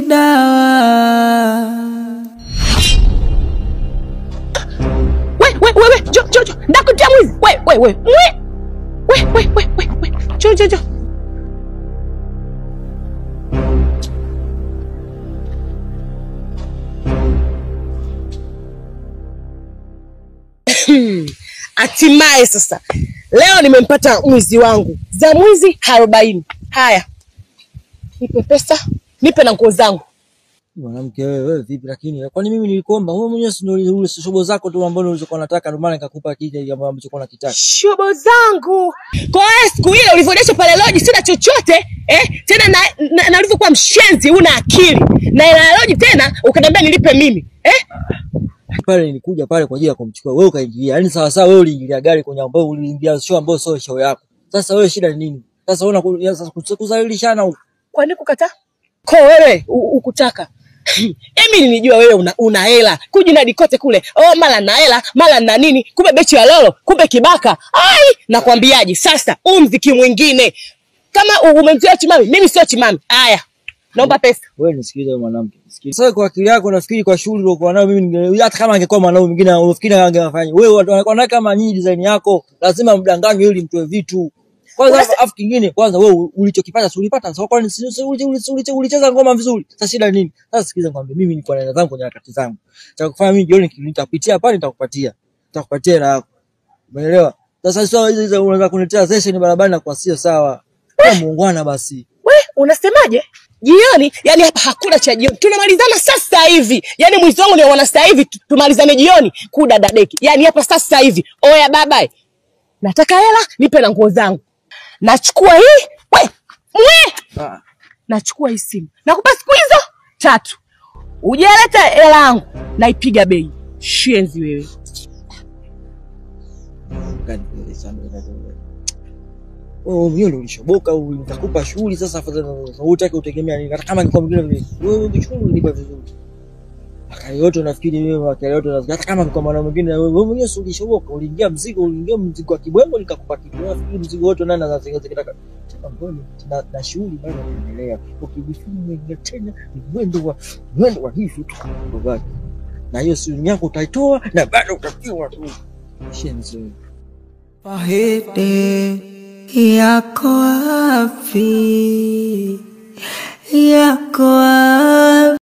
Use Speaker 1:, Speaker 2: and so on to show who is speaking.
Speaker 1: dawa.
Speaker 2: We, jo, ndakutia mwizi. We. Jo. Hatimaye sasa leo nimempata mwizi wangu. Za mwizi 40. Haya. Nipe pesa, nipe na nguo zangu.
Speaker 3: Mwanamke wewe vipi lakini? Kwani mimi nilikuomba wewe mwenyewe ndio ule shobo zako tu ambao ulizokuwa unataka ndio maana nikakupa kile ambacho ulikuwa unakitaka.
Speaker 2: Shobo zangu. Kwa hiyo siku ile ulivyodesha pale lodge sina chochote, tena na ulivyokuwa mshenzi una akili. Na ile lodge tena ukaniambia nilipe mimi,
Speaker 3: Pale nilikuja pale kwa ajili ya kumchukua wewe ukaingilia. Yaani sawa sawa wewe uliingilia gari kwenye ambao uliingia show ambao sio show yako. Sasa wewe shida ni nini? Sasa unaona sasa kuzalilishana huko.
Speaker 2: Kwa nini kukataa? Kwa wewe ukutaka. Mimi nilijua wewe una hela. Kujinadi kote kule. Mala na hela, mala na nini? Kumbe bechi ya lolo, kumbe kibaka. Ai, nakwambiaje sasa mziki mwingine. Kama umemtia chimami, mimi sio chimami. Haya. Naomba pesa.
Speaker 3: Wewe nisikilize mwanamke. Sasa kwa akili yako nafikiri kwa shughuli uliokuwa nayo mimi hata kama angekuwa mwanaume mwingine unafikiri angefanya. Wewe wanakuwa kama nyinyi design yako lazima mdanganywe ili mtoe vitu. Kwanza afu kingine kwanza wewe ulichokipata si ulipata sawa kwani ulicheza ngoma vizuri. Sasa shida nini? Sasa sikiliza ngombe mimi niko na zangu kwenye harakati zangu. Cha kufanya mimi jioni nitakupitia pale nitakupatia. Nitakupatia hela yako. Umeelewa? Sasa sio hizo unaweza kuniletea session barabara na kwa sio sawa. Kama muungwana basi.
Speaker 2: We, unasemaje? Jioni, yani hapa hakuna cha jioni. Tunamalizana sasa hivi. Yani mwizi wangu ni wana sasa hivi tumalizane jioni kudadadeki. Yani hapa sasa hivi. Oya baba. Nataka hela, nipe na nguo zangu. Nachukua hii. Nachukua hii simu. Nakupa siku hizo 3. Ujeleta hela yangu naipiga bei. Shenzi wewe.
Speaker 3: Wewe ndio ulishoboka nitakupa shughuli sasa hutaki utegemea nini hata kama niko mwingine wewe ungeshughuli nipa vizuri akali yote nafikiri wewe akali yote hata kama niko mwana mwingine wewe mwenyewe ulishoboka uliingia mzigo wa kibwengo nikakupa kitu nafikiri mzigo wote nani anazengaza kitaka mbona na shughuli bado inaendelea ukijifunza mwingine tena mwendo wa hivi tu na hiyo simu yako utaitoa na bado utakiwa tu shenzi
Speaker 1: Pahede yako wapi? Yako wapi?